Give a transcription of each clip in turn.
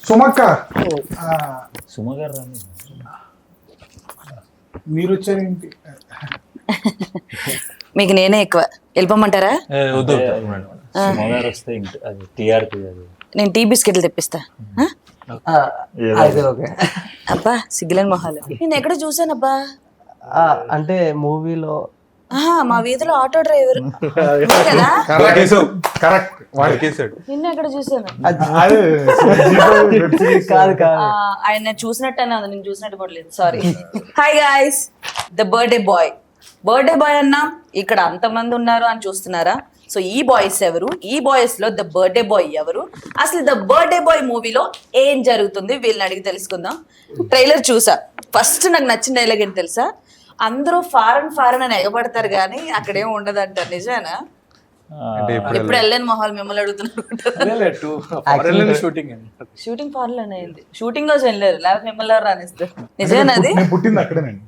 సుమక్క సుమ గారు రాని మీరు వచ్చారేంటి? మీకు నేనే ఎక్కువ వెళ్ళిపోమంటారా? సుమ గారు వస్తే ఇంకా అది టీఆర్పీ అది నేను టీ బిస్కెట్లు తెప్పిస్తా. అబ్బా సిగ్గులేని మొహాలు. నేను ఎక్కడ చూసానబ్బా? అంటే మూవీలో మా వీధిలో ఆటో డ్రైవర్ కదా. కరెక్ట్ వాడికేసాడు. నిన్న ఎక్కడ చూసాను? కాదు కాదు ఆయన చూసినట్టనే ఉంది, నేను చూసినట్టు కూడా లేదు. Sorry. Hi guys, the birthday boy. Birthday boy అన్నా ఇక్కడ అంతమంది ఉన్నారు అని చూస్తున్నారా? సో ఈ బాయ్స్ ఎవరు? ఈ బాయ్స్ లో ద బర్త్డే బాయ్ ఎవరు? అసలు ద బర్త్డే బాయ్ మూవీలో ఏం జరుగుతుంది వీళ్ళని అడిగి తెలుసుకుందాం. ట్రైలర్ చూసా. ఫస్ట్ నాకు నచ్చిన డైలాగ్ ఏంటి తెలుసా? అందరూ ఫారెన్ అని ఎగబడతారు కానీ అక్కడేం ఉండదు అంటారు. నిజమేనా? ఇప్పుడు వెళ్ళని మొహాలు మిమ్మల్ని అడుగుతున్నారు. షూటింగ్ ఫారెన్ లోనే అయింది. షూటింగ్ కోసం వెళ్ళారు, లేకపోతే మిమ్మల్ని ఎవరు రానిస్తారు? నిజమేనా? అది పుట్టింది అక్కడేనండి.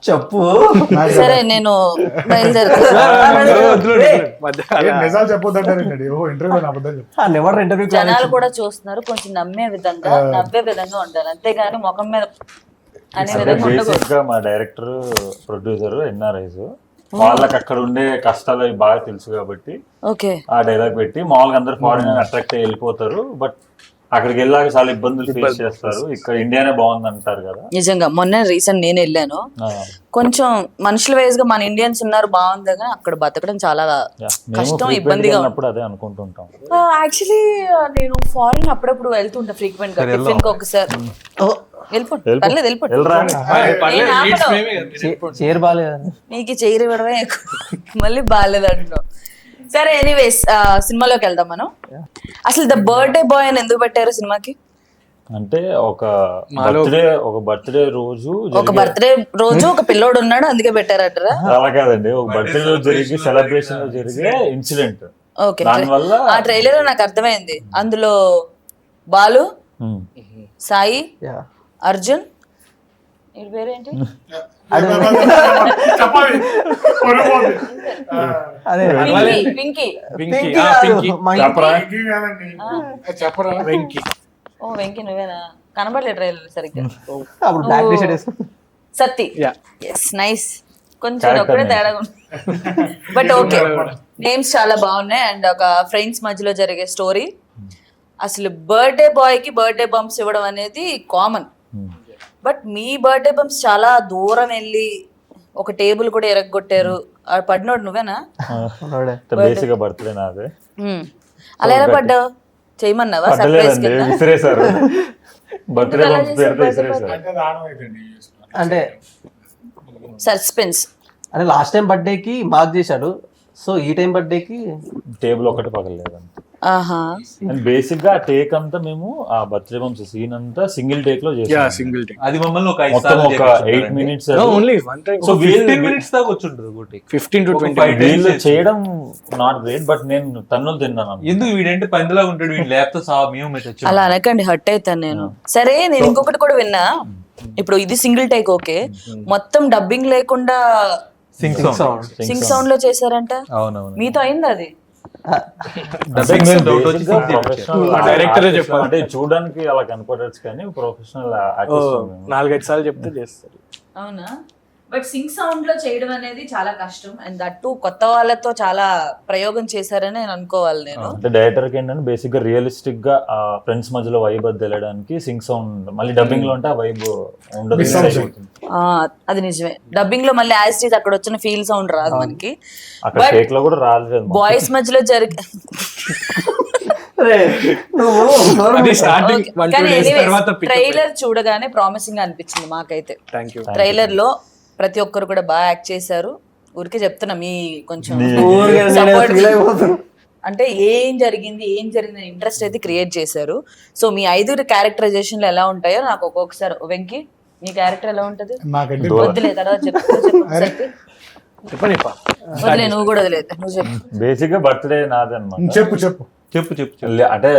చెప్పు. సరే నేను బయలుదేరుతా. నిజాలు చెప్పొద్దంటారండి. ఇంటర్వ్యూ జనాలు కూడా చూస్తున్నారు, కొంచెం నవ్వే విధంగా ఉండాలి, అంతేగాని ముఖం మీద అనే విధంగా ఉండకూడదు. బేసిక్ గా మా డైరెక్టర్ ప్రొడ్యూసర్ ఎన్ఆర్ఐస్ వాళ్ళకి అక్కడ ఉండే కష్టాలు అవి బాగా తెలుసు కాబట్టి ఓకే ఆ డైలాగ్ పెట్టి మామూలుగా అందరు ఫారిన్ అట్రాక్ట్ అయ్యి వెళ్ళిపోతారు. బట్ అక్కడికి వెళ్ళాక చాలా ఇబ్బందులు ఫేస్ చేస్తారు. ఇక్కడ ఇండియానే బాగుంది అంటారు కదా. నిజంగా మొన్న రీసెంట్ నేను వెళ్ళాను. కొంచెం మనుషుల వైజ్ గా మన ఇండియన్స్ ఉన్నారు బాగుంది, కానీ అక్కడ బతకడం చాలా కష్టం, ఇబ్బందిగా ఉన్నప్పుడు అదే అనుకుంటుంటాం. యాక్చువల్లీ నేను ఫారిన్ అప్పుడప్పుడు వెళ్తుంటా ఫ్రీక్వెంట్ గా, టిఫిన్ కి ఒకసారి. వెళ్ళిపోండి, పర్లేదు వెళ్ళిపోండి. చీర బాగాలేదండి. నీకు చైర్ ఇవ్వడమే ఎక్కువ, మళ్ళీ బాగాలేదు అంటున్నావు. సరే ఎనీవేస్ సినిమాలోకి వెళ్దాం మనం. అసలు ద బర్త్డే బాయ్ అని ఎందుకు పెట్టారు సినిమాకి? అంటే ఒక బర్త్డే రోజు ఒక పిల్లోడు ఉన్నాడు అందుకే పెట్టారంటారా? అలా కాదండి, ఒక బర్త్డే రోజు జరిగి సెలబ్రేషన్ లో జరిగే ఇన్సిడెంట్. ఓకే, ఆ ట్రైలర్ నాకు అర్థమైంది. అందులో బాలు, సాయి, అర్జున్, వీడి పేరేంటి? పింకీ. ఓ వెంకీ, నువ్వేనా? కనబడలేదు ట్రైలర్ సరిగ్గా. సత్తి. Yes, nice. కొంచెం ఒక్కడే తేడా బట్ ఓకే, నేమ్స్ చాలా బాగున్నాయి. అండ్ ఒక ఫ్రెండ్స్ మధ్యలో జరిగే స్టోరీ. అసలు బర్త్డే బాయ్ కి బర్త్డే బంప్స్ ఇవ్వడం అనేది common, but me birthday bumps చాలా దూరం వెళ్ళి ఒక టేబుల్ కూడా ఎరగొట్టారు. పడినోడు నువ్వేనా? బేసిక్ గా బర్త్డే నాదే. అలా ఎలా పడ్డావు? చేయమన్నావా? సర్ప్రైజ్ బర్త్డే అంటే సస్పెన్స్. అంటే లాస్ట్ టైం బర్త్డేకి మార్క్ చేశాడు, సో ఈ టైం బర్త్డేకి టేబుల్ ఒకటి పగలలేదు. అండ్ బేసిక్ గా టేక్ అంతా మేము ఆ బర్త్డే బంప్స్ సీన్ అంతా సింగిల్ టేక్ లో చేసాం. Single take. అది మమ్మల్ని ఒక 8 minutes only one time. So 15 minutes దాకా వచ్చుంటది ఒకటి. 15 to 20 వీళ్ళు చేయడం నాట్ గ్రేట్, బట్ నేను తన్నులు తిన్నాను. ఎందుకు వీడంటే పందిలాగా ఉంటాడు, వీడు లేకపోతే సా మేము మెచ్చొచ్చు. అలా అనకండి, హర్ట్ అవుతాను నేను. సరే నేను ఇంకొకటి కూడా విన్నా. ఇప్పుడు ఇది సింగిల్ టేక్ ఓకే, మొత్తం డబ్బింగ్ లేకుండా సింగ్ సౌండ్ లో చేశారంట. అవునవును, మీతో అయింది అది? డైరెక్టర్ చెప్పాలి అంటే చూడడానికి అలా కనపడచ్చు, కానీ ప్రొఫెషనల్ 4-5 సార్లు చెప్తే చేస్తారు. అవునా? బట్ సింగ్ సౌండ్ లో చేయడం అనేది చాలా కష్టం. అండ్ దట్టు కొత్త వాళ్ళతో చాలా ప్రయోగం చేశారని నేను అనుకోవాలి. నేను అంటే డైరెక్టర్ కి ఏంటంటే బేసిక్ గా రియలిస్టిక్ గా ఫ్రెండ్స్ మధ్యలో వైబ్ అది తెలియడానికి సింగ్ సౌండ్, మళ్ళీ డబ్బింగ్ లో ఉంటే ఆ వైబ్ ఉండదు. అది నిజమే, డబ్బింగ్ లో మళ్ళీ యాజ్ టీజ్ అక్కడ వచ్చిన ఫీల్ సౌండ్ రాదు మనకి. అక్కడ టేక్ లో కూడా రాలేదు. బాయ్స్ మధ్యలో జరిగే ట్రైలర్ చూడగానే ప్రామిసింగ్ అనిపించింది మాకైతే. ట్రైలర్ లో ప్రతి ఒక్కరు కూడా బాగా యాక్ట్ చేశారు. ఊరికే చెప్తున్నా, మీ కొంచెం అంటే ఏం జరిగింది ఇంట్రెస్ట్ అయితే క్రియేట్ చేశారు. సో మీ 5 క్యారెక్టరైజేషన్లు ఎలా ఉంటాయో నాకు ఒక్కొక్కసారి. వెంకీ, నీ క్యారెక్టర్ ఎలా ఉంటది? వద్దులే, తర్వాత వదిలే, నువ్వు కూడా వదిలేదు, నువ్వు చెప్పు. బేసిక్ గా బర్త్డే నాదన్నమాట. చెప్పు. చెప్పు చెప్పు చెప్పు. అంటే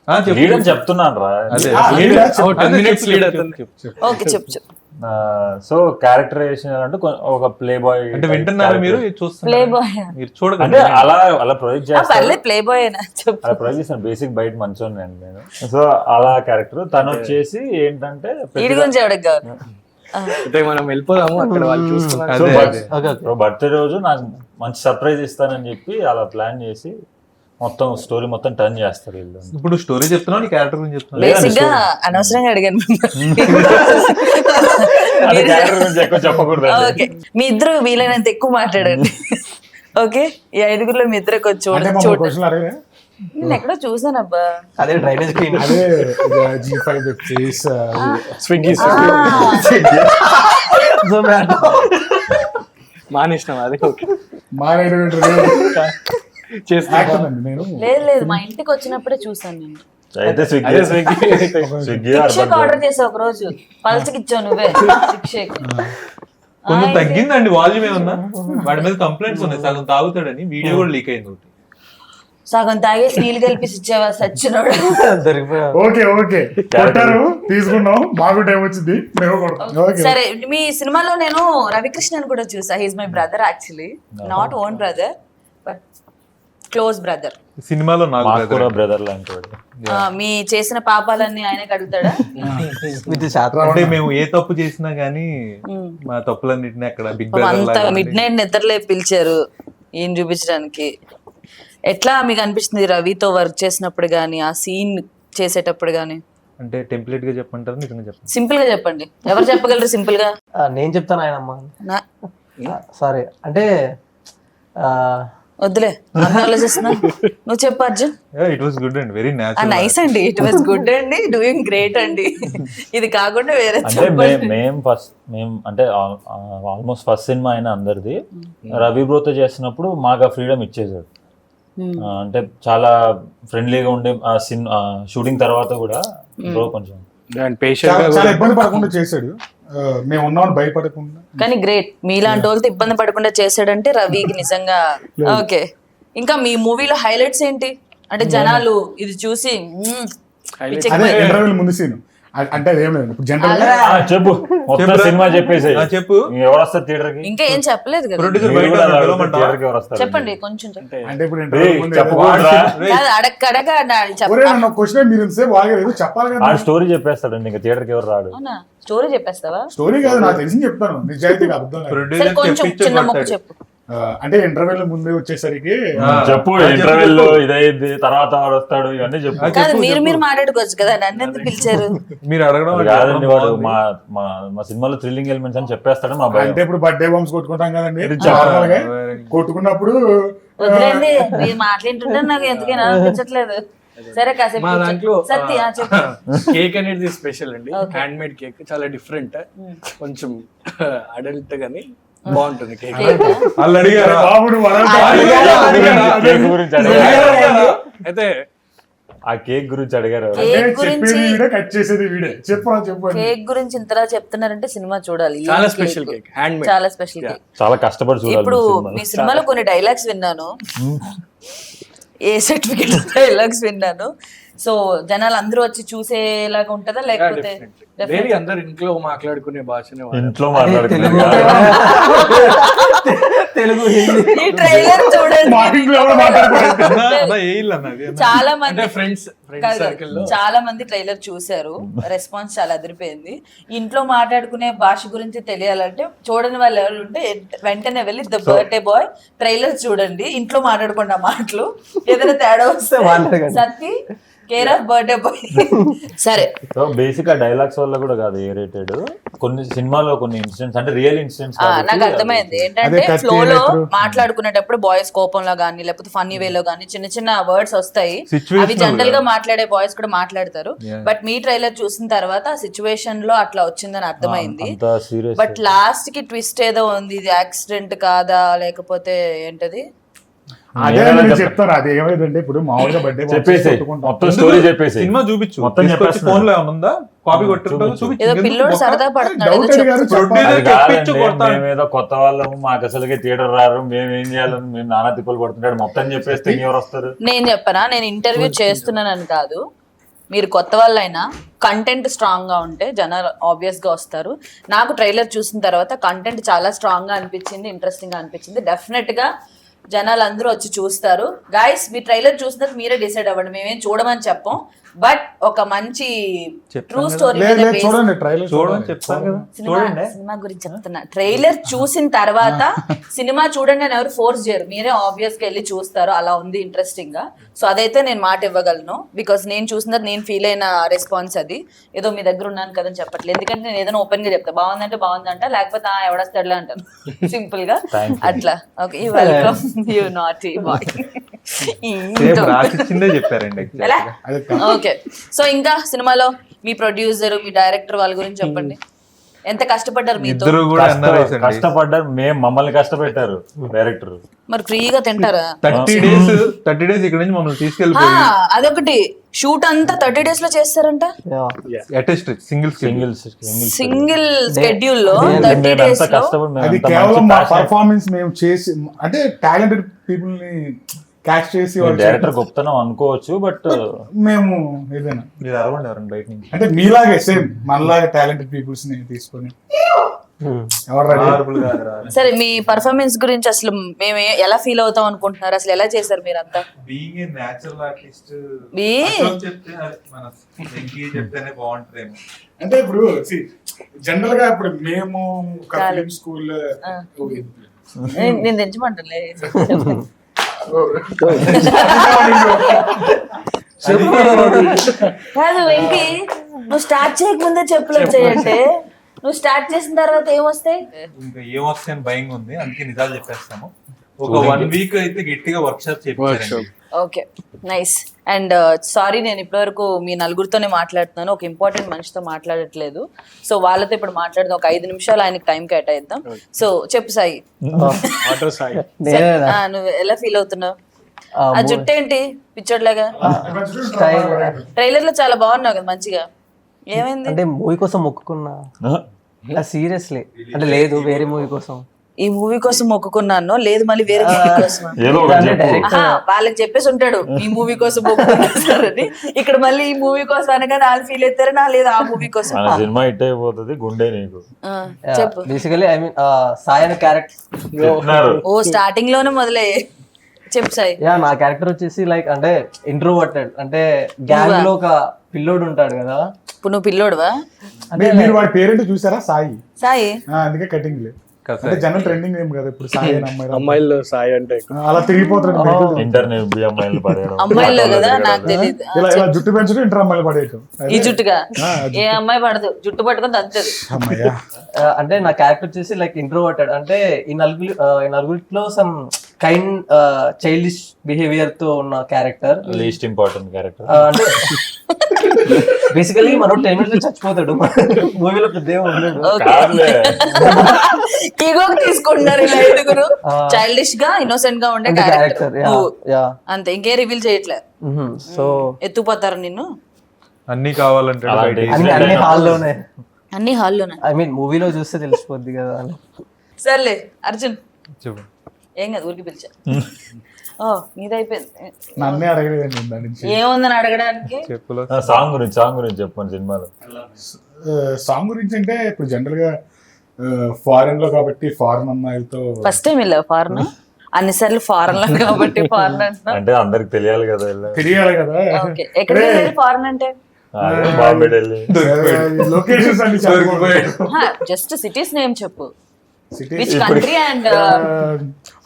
చెప్పు. లీడ్ అని చెప్తున్నాను రా. అదే lead ఆ? 10 minutes lead అవుతుంది. ఓకే చెప్పు. సో క్యారెక్టరైజేషన్ అంటే ఒక ప్లే బాయ్ అంటే వింటున్నారు మీరు ప్లే చూస్తున్నారు బాయ్ అంటే మీరు చూడకండి. అలా ప్రొజెక్ట్ చేస్తారు. పర్లేదు ప్లే బాయ్ అయినా చెప్పు. అలా ప్రొజెక్ట్ చేస్తాను. బేసిక్ బయట మంచోని అండి నేను. సో అలా క్యారెక్టర్ తను వచ్చేసి ఏంటంటే వీడి గురించి ఎవరికి కావాలి? అయితే మనం వెళ్ళిపోదాము అక్కడ వాళ్ళు చూస్తున్నారు. అదే, అదే. ఓకే ఓకే బర్త్డే రోజు నాకు మంచి సర్ప్రైజ్ ఇస్తానని చెప్పి అలా ప్లాన్ చేసి మొత్తం స్టోరీ మొత్తం టర్న్ చేస్తారు వీళ్ళు. ఇప్పుడు స్టోరీ చెప్తున్నావు నీ క్యారెక్టర్ గురించి చెప్తున్నావు. బేసిక్ గా అనవసరంగా అడిగాను అంటే క్యారెక్టర్ గురించి ఎక్కువ చెప్పకూడదు. ఓకే, మీ ఇద్దరు వీలైనంత ఎక్కువ మాట్లాడండి. ఓకే, ఈ 5గురిలో మీ ఇద్దరు కొంచెం అంటే చూడండి. మమ్మల్ని క్వశ్చన్ అడిగే నేను ఎక్కడో చూసాను అబ్బా. అదే డ్రైనేజ్ క్లీన్ అదే G5 web series Swiggy Zomato మానేసినాం అది. ఓకే చేస్తాం. యాక్టర్ అండి నేను. లేదు లేదు, మా ఇంటికి వచ్చినప్పుడే చూసాను నేను. అయితే అదే స్విగ్గీ స్విగ్గీ శిక్షకు ఆర్డర్ చేసావు ఒక రోజు, పల్చకి ఇచ్చావు నువ్వే శిక్షకి. కొంచెం తగ్గిందండి వాల్యూమ్ ఏమన్నా. వాడి మీద కంప్లైంట్స్ ఉన్నాయి, సగం తాగుతాడని వీడియో కూడా లీక్ అయింది ఒకటి. సగం తాగేసి నీళ్ళు కలిపి ఇచ్చావా సచ్చినోడు. దొరికిపోయా. ఓకే కొట్టారు, తీసుకున్నాం, మాకు టైం వచ్చింది, మేము కొడతాం. ఓకే సరే, మీ సినిమాలో నేను రవికృష్ణన్ కూడా చూసా. He's my brother actually, not own brother but close brother. సినిమాలో నాకు మాకు కూడా brother. బ్రదర్ లాంటి వాడు. మీ చేసిన పాపాలన్నీ ఆయనకి అడుగుతాడా? విత్ శాతం అంటే మేము ఏ తప్పు చేసినా గానీ మా తప్పులన్నిటిని అక్కడ బిగ్ అంత మిడ్ నైట్ నిద్రలే పిలిచారు ఈయన చూపించడానికి. ఎట్లా మీకు అనిపిస్తుంది రవితో వర్క్ చేసినప్పుడు గానీ, ఆ సీన్ చేసేటప్పుడు గానీ? అంటే టెంప్లెట్ గా చెప్పంటారు, నిజంగా చెప్పండి. సింపుల్ గా చెప్పండి, ఎవరు చెప్పగలరు సింపుల్ గా? నేను చెప్తాను ఆయనమ్మ. నా- సారీ అంటే వద్దులే, అంత ఆలోచిస్తున్నా. నువ్వు చెప్పు Arjun. It was good and very natural. Nice అండి, ఇట్ వాస్ గుడ్ అండి, డూయింగ్ గ్రేట్ అండి. ఇది కాకుండా వేరే అంటే చెప్పండి. మేము అంటే ఆల్మోస్ట్ ఫస్ట్ సినిమా అయినా అందరిది. రవి బ్రోతో చేస్తున్నప్పుడు మాకు ఆ ఫ్రీడమ్ ఇచ్చేసాడు. అంటే చాలా ఫ్రెండ్లీగా ఉండే షూటింగ్ తర్వాత కూడా బ్రో కొంచెం చాలా ఇబ్బంది పడకుండా చేశాడు. మేము ఉన్నామని భయపడకుండా. కానీ గ్రేట్, మీలాంటి వాళ్ళతో ఇబ్బంది పడకుండా చేశాడంటే రవికి నిజంగా ఓకే. ఇంకా మీ మూవీలో హైలైట్స్ ఏంటి? అంటే జనాలు ఇది చూసి అదే ఇంటర్వ్యూల ముందు సీన్ అంటే అదేం లేదు. ఇప్పుడు జనరల్ చెప్పు మొత్తం సినిమా చెప్పేసి చెప్పు. ఎవరు వస్తారు థియేటర్ కి? ఇంకా ఏం చెప్పలేదు కదా, ప్రొడ్యూసర్ మీరు బయట కూడా అలా ఉన్నాడు, అడిగితే పిలవమంటావా? థియేటర్ కి ఎవరు వస్తారు? చెప్పండి కొంచెం చెప్పండి. అంటే ఇప్పుడు ఇంటర్వ్యూ ముందు చెప్పకూడదురా. కాదు, అడగడగా ఒరే నన్ను క్వశ్చన్ మీరు ఇంతసేపు ఆగలేదు, చెప్పాలి ఆ కదా. స్టోరీ చెప్పేస్తాడండి, ఇంకా థియేటర్ కి ఎవరు రాడు. అవునా? స్టోరీ చెప్పేస్తావా? స్టోరీ కాదు, నాకు తెలిసి చెప్తాను, నిజాయితీగా అబద్ధం కాదు. సరే ప్రొడ్యూసర్ కొంచెం చెప్పించే చిన్న మొక్క పడతాడు. చెప్పు. అంటే ఇంటర్వ్యూల ముందు వచ్చేసరికి చెప్పు ఇంటర్వెల్ ఇదైంది తర్వాత వాడు వస్తాడు ఇవన్నీ చెప్పు. కాదు, మీరు మాట్లాడుకోవచ్చు కదా, నన్ను ఎందుకు పిలిచారు? మీరు అడగడం అది కాదండి, వాడు మా సినిమాలో థ్రిల్లింగ్ ఎలిమెంట్స్ అని చెప్పేస్తాడు మా భయం. అంటే ఇప్పుడు బర్త్డే బాంబ్స్ కొట్టుకుంటాం కదండి, ఇది నార్మల్ గా కొట్టుకున్నప్పుడు వదిలేండి, మీరు మాట్లాడుతుంటే నాకు ఎందుకైనా అనిపించట్లేదు. సరే కాసేపు మా కూర్చో. దాంట్లో సత్య చెప్పు. కేక్ అనేది స్పెషల్ అండి. హ్యాండ్ మేడ్ కేక్ చాలా డిఫరెంట్, కొంచెం అడల్ట్ గానీ బాగుంటుంది కేక్. వాళ్ళు అడిగారా? బాబు నువ్వు అడగ- కేక్ గురించి అడిగారు. అయితే ఆ కేక్ గురించి అడిగారు. అంటే కేక్ గురించి చెప్పేది వీడే, కట్ చేసేది వీడే. చెప్పు చెప్పండి. కేక్ గురించి ఇంతలా చెప్తున్నారంటే సినిమా చూడాలి. ఏం చాలా cake? Special cake, hand made. చాలా స్పెషల్ కేక్. చాలా కష్టపడి చూడాలి ఇప్పుడు ఈ సినిమాలో. మీ సినిమాలో కొన్ని డైలాగ్స్ విన్నాను, ఏ సర్టిఫికేట్ డైలాగ్స్ విన్నాను. సో జనాలు అందరూ వచ్చి చూసేలాగా ఉంటుందా లేకపోతే? డైలీ అందరు ఇంట్లో మాట్లాడుకునే భాషనే వాడతారు. ఇంట్లో మాట్లాడుతున్నారు. తెలుగు హిందీ ఈ ట్రైలర్ చూడండి. మా ఇంట్లో ఎవరో మాట్లాడుకోలేదు. అన్నా ఏ ఇల్లు అన్నది? చాలా మంది అంటే ఫ్రెండ్స్ సర్కిల్ లో చాలా మంది ట్రైలర్ చూశారు, రెస్పాన్స్ చాలా అదిరిపోయింది. ఇంట్లో మాట్లాడుకునే భాష గురించి తెలియాలంటే చూడని వాళ్ళు ఎవరు ఉంటే వెంటనే వెళ్ళి ద బర్త్డే బాయ్ ట్రైలర్ చూడండి. ఇంట్లో మాట్లాడుకున్న మాటలు ఏదైనా తేడా వస్తే మాట్లాడకండి. Satti care of birthday boy. సరే, సో బేసిక్ ఆ డైలాగ్స్ వల్ల కూడా కాదు ఏ రేటెడ్. కొన్ని సినిమాలో కొన్ని ఇన్సిడెంట్స్ అంటే రియల్ ఇన్సిడెంట్స్ నాకు అర్థమైంది ఏంటంటే అదే కత్తి, ఫ్లో లో ఎలక్ట్రో. మాట్లాడుకునేటప్పుడు బాయ్స్ కోపంలో గానీ లేకపోతే ఫన్నీ వేలో గానీ చిన్న చిన్న వర్డ్స్ వస్తాయి. Situational అవి జనరల్ గా మాట్లాడే బాయ్స్ కూడా మాట్లాడతారు. Yeah. బట్ మీ ట్రైలర్ చూసిన తర్వాత ఆ సిచ్యువేషన్ లో అట్లా వచ్చిందని అర్థమైంది. అంత సీరియస్. బట్ లాస్ట్ కి ట్విస్ట్ ఏదో ఉంది, ఇది యాక్సిడెంట్ కాదా లేకపోతే ఏంటది? అదే నేను చెప్తాను. అది ఏమైందంటే ఇప్పుడు మామూలుగా బర్త్డే చెప్పేసి మొత్తం స్టోరీ చెప్పేసి సినిమా చూపించు, మొత్తం చెప్పేస్తున్నా. ఫోన్ లో ఏమైనా ఉందా, కాపీ కొట్టుంటావు, చూపించు. ఏదో పిల్లోడు సరదా పడుతున్నాడు ఏదో డౌట్ చెప్పు. గారు ప్రొడ్యూసర్ అది చెప్పించు, కాదండి, కొడతాను. మేమేదో కొత్త వాళ్ళము, మాకు అసలుకే థియేటర్ రారు, మేము ఏం చేయాలని మేము నానా తిప్పలు పడుతుంటాడు. మొత్తం చెప్పేస్తే ఎవరు వస్తారు? నేను చెప్పనా, నేను ఇంటర్వ్యూ చేస్తున్నానని కాదు, మీరు కొత్త వాళ్ళైనా కంటెంట్ స్ట్రాంగ్ గా ఉంటే జనాలు ఆబ్వియస్ గా వస్తారు. నాకు ట్రైలర్ చూసిన తర్వాత కంటెంట్ చాలా స్ట్రాంగ్ గా అనిపించింది, ఇంట్రెస్టింగ్ గా అనిపించింది. డెఫినెట్ గా జనాలు అందరూ వచ్చి చూస్తారు. గైస్, మీ ట్రైలర్ చూసిన మీరు డిసైడ్ అవ్వండి, మేమేం చూడమని చెప్పం. బట్ ఒక మంచి ట్రూ స్టోరీ చూడండి ట్రైలర్ చూడని చెప్తాను కదా, చూడండి. సినిమా గురించి చెప్తున్నా. ట్రైలర్ చూసిన తర్వాత సినిమా చూడండి అని ఎవరు ఫోర్స్ చేయరు, మీరే ఆబ్వియస్ గా వెళ్ళి చూస్తారు. అలా ఉంది ఇంట్రెస్టింగ్ గా. సో అదైతే నేను మాట ఇవ్వగలను, బికాస్ నేను చూసిన నేను ఫీల్ అయిన రెస్పాన్స్ అది. ఏదో మీ దగ్గర ఉన్నాను కదని చెప్పట్లేదు, ఎందుకంటే నేను ఏదైనా ఓపెన్ గా చెప్తా, బాగుందంటే బాగుందంట, లేకపోతే ఎవడొస్తాడులే అంటాను సింపుల్ గా అట్లా. Okay, you welcome you not boy. Same రాసిచ్చిందే చెప్పారండి. ఓకే, సో ఇంకా సినిమాలో మీ ప్రొడ్యూసర్, మీ డైరెక్టర్ వాళ్ళ గురించి చెప్పండి. ఎంత కష్టపడ్డారు మీతో? ఇద్దరు కూడా NRIs అండి. కష్టపడ్డారు, మేము మమ్మల్ని కష్టపెట్టారు డైరెక్టర్. మరి ఫ్రీగా తింటారా? 30 days ఇక్కడ నుంచి మమ్మల్ని ఆ, తీసుకెళ్ళిపోయి అదొకటి. షూట్ అంతా 30 days లో చేస్తారంట, అటెస్ట్ సింగిల్ సింగిల్ షెడ్యూల్ లో 30 days లో. కష్టపడి అది కేవలం మా పర్ఫార్మెన్స్ మేము చేసి అంటే టాలెంటెడ్ పీపుల్ ని క్యాష్ చేసి డైరెక్టర్ గొప్పతనం అనుకోవచ్చు, బట్ మేము ఏదైనా మీరు అరవండి ఎవరండి బయట నుంచి. అంటే మీలాగే సేమ్ మనలాగే టాలెంటెడ్ పీపుల్స్ ని తీసుకొని ఎవరు ready? Honorable కాదురా. సరే, మీ పర్ఫార్మెన్స్ గురించి అసలు మేము ఎలా ఫీల్ అవుతాం అనుకుంటున్నారు? అసలు ఎలా చేశారు మీరంతా? Being a natural artist, Be- అసలు చెప్తే మన వెంకీ చెప్తేనే బాగుంటుందేమో. అంటే ఇప్పుడు జనరల్ గా ఇప్పుడు మేము ఒక చాలు. ఫిల్మ్ స్కూల్ నేను తెచ్చమంటలే. కాదు వెంకీ, నువ్వు స్టార్ట్ చేయకముందే చెప్పులు చేయంటే నువ్వు స్టార్ట్ చేసిన తర్వాత ఏమొస్తాయి? ఇంకా ఏమొస్తాయని భయంగా ఉంది, అందుకే నిజాలు చెప్పేస్తాము. ఒక 1 week అయితే గట్టిగా వర్క్ షాప్ చేయించారండి. Okay, nice. అండ్ సారీ, నేను ఇప్పటివరకు మీ నలుగురితోనే మాట్లాడుతున్నాను, ఒక ఇంపార్టెంట్ మనిషితో మాట్లాడట్లేదు. సో వాళ్ళతో ఇప్పుడు మాట్లాడదాం, ఒక 5 నిమిషాలు ఆయనకి టైం కేటాయిద్దాం. సో చెప్పు సాయి, నువ్వు ఎలా ఫీల్ అవుతున్నావు? ఆ జుట్టు ఏంటి పిచ్చోడ్లాగా? ట్రైలర్ లో చాలా బాగున్నావు కదా, మంచిగా. ఏమైంది? అంటే మూవీ కోసం మొక్కుకున్నా సీరియస్లీ, అంటే లేదు వేరే మూవీ కోసం. ఈ మూవీ కోసం మొక్కుకున్నాను, లేదు మళ్ళీ వేరే మూవీ కోసం. ఏదో ఒకటి చెప్పు. వాళ్ళకి చెప్పేసి ఉంటాడు ఈ మూవీ కోసం మొక్కుకున్నారని. ఇక్కడ మళ్ళీ ఈ మూవీ కోసం అనగా వాళ్ళు ఫీల్ అవుతారు, నా లేదు ఆ మూవీ కోసం. మన సినిమా హిట్ అయిపోతుంది, గుండె నీకు. చెప్పు. బేసికలీ ఐ మీన్ సాయి అనే క్యారెక్టర్. చెప్తున్నారు. ఓ స్టార్టింగ్ లోనే మొదలే చెప్పు సాయి. నా క్యారెక్టర్ వచ్చేసి లైక్ అంటే ఇంట్రోవర్టెడ్, అంటే గ్యాంగ్ లో ఒక పిల్లోడు ఉంటాడు కదా. ఇప్పుడు నువ్వు పిల్లోడువా? మీరు వాడి పేరెంట్ చూసారా? సాయి. సాయి అందుకే కటింగ్ లేదు. అంటే జనరల్ ట్రెండింగ్ ఏం కదా ఇప్పుడు సాయి అని అమ్మాయిల్లో సాయి అంటే అలా తిరిగిపోతాడు. ఇంటర్నెట్ అమ్మాయిలు పడేయడం. అమ్మాయిలో కదా, నాకు తెలియదు. ఇలా జుట్టు పెంచడం ఇంటర్ అమ్మాయిలు పడేయటం. ఈ జుట్టుగా ఏ అమ్మాయి పడదు, జుట్టు పట్టుకొని తంతది. అమ్మయ్యా. అంటే నా క్యారెక్టర్ వచ్చేసి లైక్ ఇంట్రోవర్టెడ్, అంటే ఈ నలుగురిలో సమ్ కైండ్ చైల్డిష్ బిహేవియర్ తో ఉన్న క్యారెక్టర్. Least important character. అంటే బేసికలీ మనం 10 minutes లో చచ్చిపోతాడు, మూవీలో పెద్ద ఉండడు. ఈగో తీసుకుంటున్నారు ఇలా ఐదుగురు. చైల్డిష్ గా ఇన్నోసెంట్ గా ఉండే క్యారెక్టర్ అంతే, ఇంకే రివీల్ చేయట్లే. సో ఎత్తుపోతారు నిన్ను. అన్ని కావాలంటే అన్ని హాల్లోనే, అన్ని హాల్లోనే. ఐ మీన్ మూవీలో చూస్తే తెలిసిపోద్ది కదా అని. సర్లే అర్జున్, చెప్పు. ఏం కాదు, ఊరికి పిలిచా. ఓ నీదైపోయింది. నన్నే అడగలేదండి దాని నుంచి. ఏముందని అడగడానికి? చెప్పులో సాంగ్ గురించి చెప్పండి సినిమాలో. సాంగ్ గురించి అంటే ఇప్పుడు జనరల్ గా ఫారెన్ లో కాబట్టి ఫారెన్ అమ్మాయిలతో ఫస్ట్ టైం వెళ్ళావు ఫారెన్? అన్నిసార్లు ఫారెన్ లో కాబట్టి ఫారెన్ అంటున్నా. అంటే అందరికి తెలియాలి కదా. తెలియాలి కదా. ఓకే, ఎక్కడ వెళ్ళారు ఫారెన్ అంటే? బాంబే, ఢిల్లీ. లొకేషన్స్ అన్ని జస్ట్ సిటీస్ నేమ్ చెప్పు. City which country? And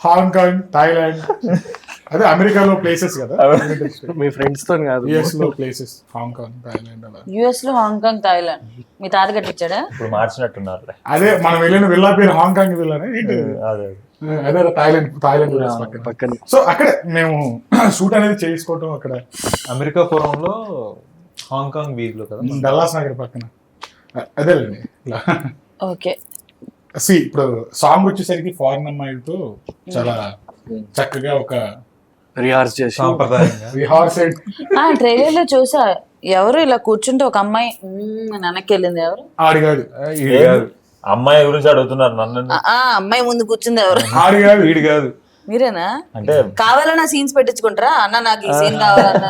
Hong Kong, Thailand, అదే అమెరికాలో ప్లేసెస్ కదా. మీ ఫ్రెండ్స్ తో కాదు, యుఎస్ లో ప్లేసెస్, హాంకాంగ్, థాయిలాండ్ అలా. యుఎస్ లో హాంకాంగ్, థాయిలాండ్. మీ తాత కట్టించాడా? ఇప్పుడు మార్చినట్టున్నారు. అదే మనం వెళ్ళిన విల్లా పేరు హాంకాంగ్ విల్లానే. అదే అదే థాయిలాండ్ పక్కన. సో అక్కడే మేము షూట్ అనేది చేసుకోవటం అక్కడ అమెరికా పురంలో, హాంకాంగ్ బీచ్ లో కదా, డల్లాస్ నగర్ పక్కన. అదేలేండి. ఓకే. ఇప్పుడు సాంగ్ వచ్చేసరికి ఫారెన్ అమ్మాయిలతో చాలా చక్కగా ఒక రిహార్స్ చేసి సాంప్రదాయంగా రిహార్స్ అండ్ ట్రైలర్ లో చూసా ఎవరు ఇలా కూర్చుంటే ఒక అమ్మాయి వెనక్కి వెళ్ళింది ఎవరు ఆడిగాడు ఈడు కాదు అమ్మాయి గురించి అడుగుతున్నారు నన్ను. అమ్మాయి ముందు కూర్చుంది ఎవరు ఆడిగాడు వీడు కాదు. మీరేనా అంటే కావాలన్నా సీన్స్ పెట్టించుకుంటారా అన్న నాకు ఈ సీన్ కావాలన్నా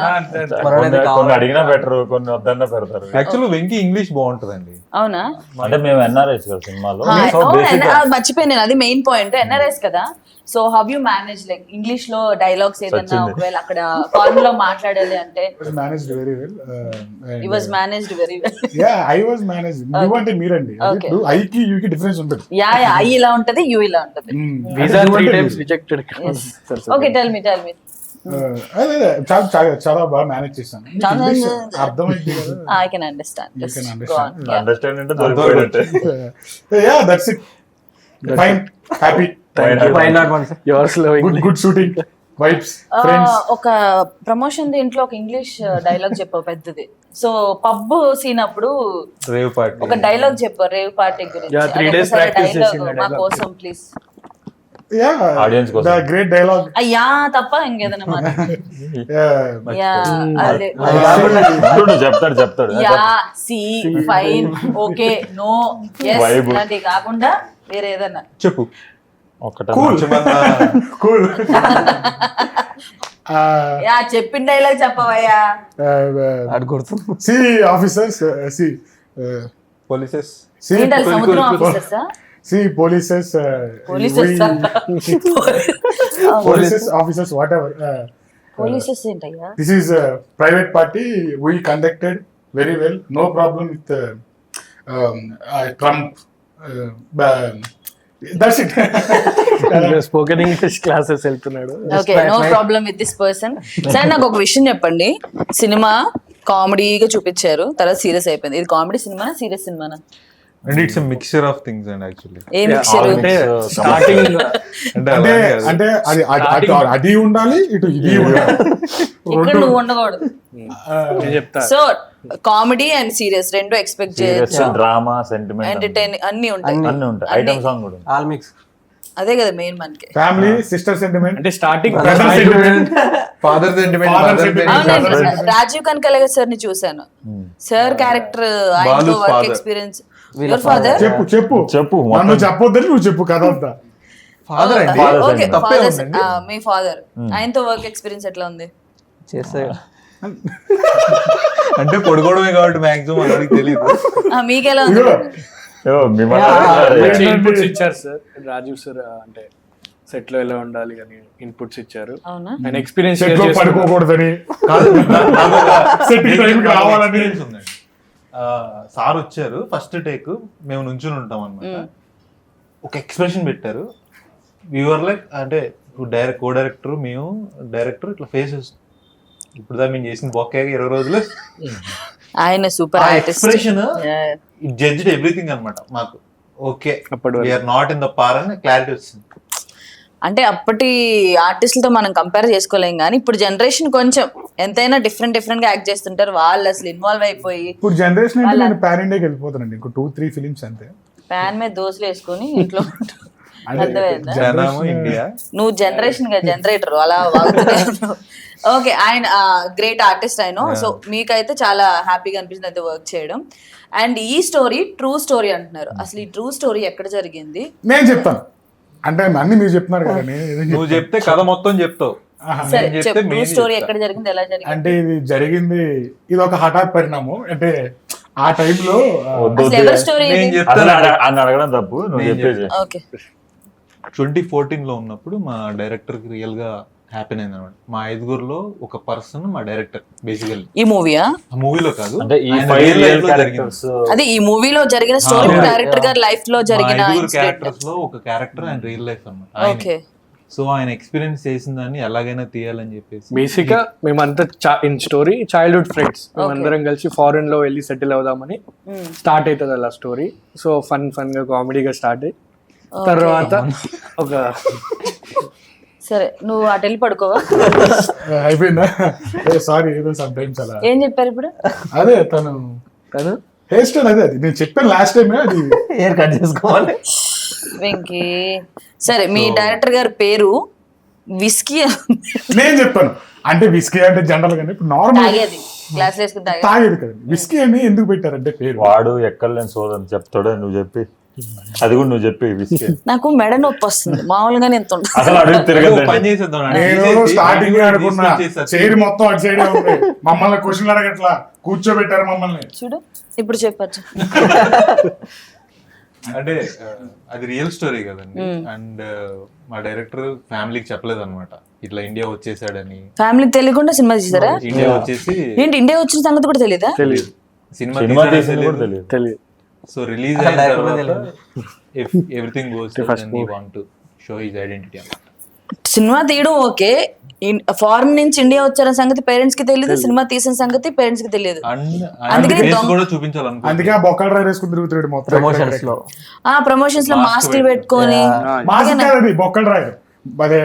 కొన్ని అడిగినా బెటర్, కొన్ని వద్దన్నా పెడతారు. యాక్చువల్లీ వెంకీ ఇంగ్లీష్ బాగుంటదండి. అవునా అంటే మేము ఎన్ఆర్ఐస్ కదా సినిమాలో. సో మర్చిపోయాను నేను, అది మెయిన్ పాయింట్ ఎన్ఆర్ఎస్ కదా. So how you manage like English లో డైలాగ్స్ ఏదన్నా ఒకవేళ అక్కడ ఫారెన్ లో మాట్లాడాలి అంటే managed very well. It was managed very well. Yeah I was manage. నువ్వు అంటే మీరండి. ఇప్పుడు ఐకి యూకి డిఫరెన్స్ ఉంటుంది. యా ఐ ఇలా ఉంటది, యూ ఇలా ఉంటది. Visa 3 times rejected. Okay tell me అదే చాలా చాలా చాలా బాగా మేనేజ్ చేశాను. అర్థమైంది కదా. I can understand. You can understand. Understand అంటే దొరికిపోయినట్టే. Yeah, that's it. Fine, happy. Why not one? Yours loving. Good shooting. Vibes, friends. ఒక ప్రమోషన్ దీంట్లో ఒక ఇంగ్లీష్ డైలాగ్ చెప్పావు పెద్దది. సో పబ్ సీన్ అప్పుడు రేవ్ పార్టీ ఒక డైలాగ్ చెప్పావు రేవ్ పార్టీ గురించి. Yeah, 3 days అదొకసారి practice dialogue చేసిన మా dialogue. కోసం ప్లీజ్. Yeah, Audience కోసం. the great dialogue. అయ్యా తప్ప ఇంకేదైనా మాట. Yeah. యా అదే చూడు చెప్తాడు. Yeah see fine okay no yes Vibe. ఇలాంటివి కాకుండా వేరే ఏదన్నా చెప్పు. ఒక్కటే Cool. యా చెప్పిన డైలాగ్ చెప్పవయ్యా. See officers. See. Polices See. ఏంటి అది సముద్రం ఆఫీసర్సా? See polices. Polices Polices officers whatever. Polices ఏంటయ్యా? This is a private party. We conducted very well. No problem with Trump. That's it. Spoken English classes వెళ్తున్నాడు. Okay no problem with this person. సరే నాకు ఒక విషయం చెప్పండి. Cinema కామెడీగా చూపించారు, తర్వాత సీరియస్ అయిపోయింది. ఇది కామెడీ సినిమానా సీరియస్ సినిమానా? And it's mixture of things and actually a mixture? అంటే స్టార్టింగ్ అంటే అంటే అలాగే కాదు. అంటే అది ఉండాలి, ఇటు ఇది ఉండాలి. ఇక్కడ నువ్వు ఉండకూడదు. నేను చెప్తా. సో కామెడీ అండ్ సీరియస్ రెండు ఎక్స్పెక్ట్ చేయొచ్చు. డ్రామా, సెంటిమెంట్ ఎంటర్టైన్ అన్ని ఉంటాయి. అన్ని ఉంటాయి. ఐటమ్ సాంగ్ కూడా ఉంది. All mix. అదే కదా మెయిన్ మనకి. ఫ్యామిలీ, సిస్టర్ సెంటిమెంట్, అంటే starting brother sentiment, father sentiment, Father mother sentiment. అవునండి, సెంటిమెంట్. రాజీవ్ కనకలగ సార్ ని చూసాను. సార్ క్యారెక్టర్ ఆయనతో బాలు's work father. Experience. Your father? చెప్పు మొత్తం. నన్ను చెప్పొద్దని నువ్వు చెప్పు కథ అంతా. ఫాదర్ అండి. Father okay sentiment. తప్పే ఫాదర్ ఉందండి. మీ ఫాదర్ ఆయనతో వర్క్ ఎక్స్పీరియన్స్ ఎట్లా ఉంది? చేస్తే అంటే పొడుకోవడమే కాబట్టి మాక్సిమం అందరికి తెలియదు. మీకెలా ఉంది? మంచి ఇన్పుట్స్ ఇచ్చారు సార్ రాజీవ్ సార్. అంటే సెట్ లో ఎలా ఉండాలి అని ఇన్పుట్స్ ఇచ్చారు. అవునా? ఆయన ఎక్స్పీరియన్స్ సెట్ లో పడుకోకూడదని, కాదు, నాకు ఒక సెట్ టైంకి రావాలని. experience ఉందండి. సార్ వచ్చారు ఫస్ట్ టేక్, మేము నుంచుని ఉంటాం అన్నమాట. ఒక ఎక్స్ప్రెషన్ పెట్టారు. వ్యూవర్ లైక్ అంటే కో డైరెక్టర్, మేము డైరెక్టర్ ఇట్లా ఫేసెస్ ఇప్పుడు మేము చేసిన బొక్క 20 రోజులు ఆయన super artist. Expression it judged everything అన్నమాట మాకు. Okay we are not in the par అని క్లారిటీ వచ్చింది. అంటే అప్పటి ఆర్టిస్టులతో మనం కంపేర్ చేసుకోలేం, కానీ ఇప్పుడు జనరేషన్ కొంచెం ఎంతైనా డిఫరెంట్ గా యాక్ట్ చేస్తుంటారు. వాళ్ళు అసలు ఇన్వాల్వ్ అయిపోయి ఇప్పుడు జనరేషన్ అంటే నేను పాన్ ఇండియాకి వెళ్ళిపోతానండి. ఇంకో 2-3 ఫిలిమ్స్ అంతే. ప్యాన్ మీద దోశలు వేసుకొని ఇంట్లో అర్థమైందా? జనము ఇండియా. నువ్వు జనరేషన్ గా జనరేటర్ అలా వాగుతున్నావు. ఓకే, ఆయన గ్రేట్ ఆర్టిస్ట్ ఆయన. సో మీకైతే చాలా హ్యాపీగా అనిపించింది అయితే వర్క్ చేయడం. అండ్ ఈ స్టోరీ ట్రూ స్టోరీ అంటున్నారు. అసలు ఈ ట్రూ స్టోరీ ఎక్కడ జరిగింది? నేను చెప్తాను. అంటే అన్ని మీరు చెప్తున్నారు కదా, నేను ఏదో నువ్వు చెప్తే కథ మొత్తం చెప్తావు. సరే నేను చెప్తే ట్రూ main స్టోరీ చెప్తా. ఎక్కడ జరిగింది, ఎలా జరిగింది? అంటే ఇది ఒక హఠాత్ పరిణామం. అంటే ఆ టైంలో అసలు ఎవరి స్టోరీ నేను ఇది? చెప్తాను. అని అడగడం తప్పు, నువ్వు నేను చెప్పేసి. ఓకే 2014 లో ఉన్నప్పుడు మా డైరెక్టర్ కి రియల్ గా హ్యాపీన్ అయింది అనమాట. మా 5గురిలో ఒక పర్సన్ మా డైరెక్టర్ బేసికల్లీ. ఈ మూవీయా? ఆ మూవీలో కాదు, అంటే ఈ ఆయన 5 real life రియల్ లో క్యారెక్టర్స్ అదే ఈ మూవీలో జరిగిన స్టోరీ డైరెక్టర్ గారి లైఫ్ లో జరిగిన ఇన్సిడెంట్. క్యారెక్టర్స్ లో ఒక క్యారెక్టర్ ఆయన రియల్ లైఫ్ అన్నమాట. ఓకే సో ఆయన ఎక్స్పీరియన్స్ చేసిన దాన్ని ఎలాగైనా తీయాలని చెప్పేసి బేసిక్ గా మేమంతా ఇన్ స్టోరీ చైల్డ్హుడ్ ఫ్రెండ్స్ మేమందరం కలిసి ఫారెన్ లో వెళ్ళి సెటిల్ అవుదామని స్టార్ట్ అవుతుంది అలా స్టోరీ. సో ఫన్ గా కామెడీగా స్టార్ట్ అయ్యి తర్వాత ఒక సరే నువ్వు అటు వెళ్ళి పడుకోవా? అయిపోయిందా? సారీ, ఏదో సమ్ టైమ్స్ అలా. ఏం చెప్పారు ఇప్పుడు? అదే తను హెయిర్ స్టైల్ అదే, అది నేను చెప్పాను లాస్ట్ టైం. అది హెయిర్ కట్ చేసుకోవాలి. వెంకీ సరే, మీ డైరెక్టర్ గారి పేరు విస్కీ నేను చెప్పాను అంటే విస్కీ అంటే జనరల్ గానే ఇప్పుడు నార్మల్ తాగేది గ్లాస్ వేసుకుని తాగేది. తాగేది కదండి. విస్కీ అని ఎందుకు పెట్టారంటే పేరు? వాడు ఎక్కడలేని సోదని చెప్తాడు, నువ్వు చెప్పి అది కూడా నువ్వు చెప్పి విస్కీ. నాకు మెడ నొప్పి వస్తుంది మామూలుగానే ఎంత ఉంటుంది. అసలు అడుగు తిరగదు. పని చేసేద్దాం నేను స్టార్టింగ్ అనుకున్నా చైర్ మొత్తం అటు సైడ్ ఉంది, మమ్మల్ని క్వశ్చన్ అడగట్లా, కూర్చోబెట్టారు మమ్మల్ని. చూడు ఇప్పుడు చెప్పచ్చు. అంటే అది రియల్ స్టోరీ కదండి. అండ్ మా డైరెక్టర్ ఫ్యామిలీకి చెప్పలేదు అనమాట ఇట్లా ఇండియా వచ్చేసాడని. ఫ్యామిలీకి తెలియకుండా సినిమా తీసారా? ఇండియా వచ్చేసి ఏంటి ఇండియా వచ్చిన సంగతి కూడా తెలీదా? తెలియదు. సినిమా సినిమా తీసింది కూడా తెలియదు. తెలియదు. సో రిలీజ్ అయిన తర్వాత if everything goes then he want to show his identity అన్నమాట. సినిమా తీయడం ఓకే, ఫారెన్ నుంచి ఇండియా వచ్చిన సంగతి పేరెంట్స్ కి తెలియదు, సినిమా తీసిన సంగతి పేరెంట్స్ కి తెలియదు. అందుకని ఫేస్ కూడా చూపించాలనుకో. అందుకే ఆ బొక్కలు డ్రైవ్ వేసుకుని తిరుగుతాడు మొత్తం ప్రమోషన్స్ లో ప్రమోషన్స్ లో మాస్కులు పెట్టుకొని. మాస్క్ కాదు బొక్కలు డ్రైవ్. అదే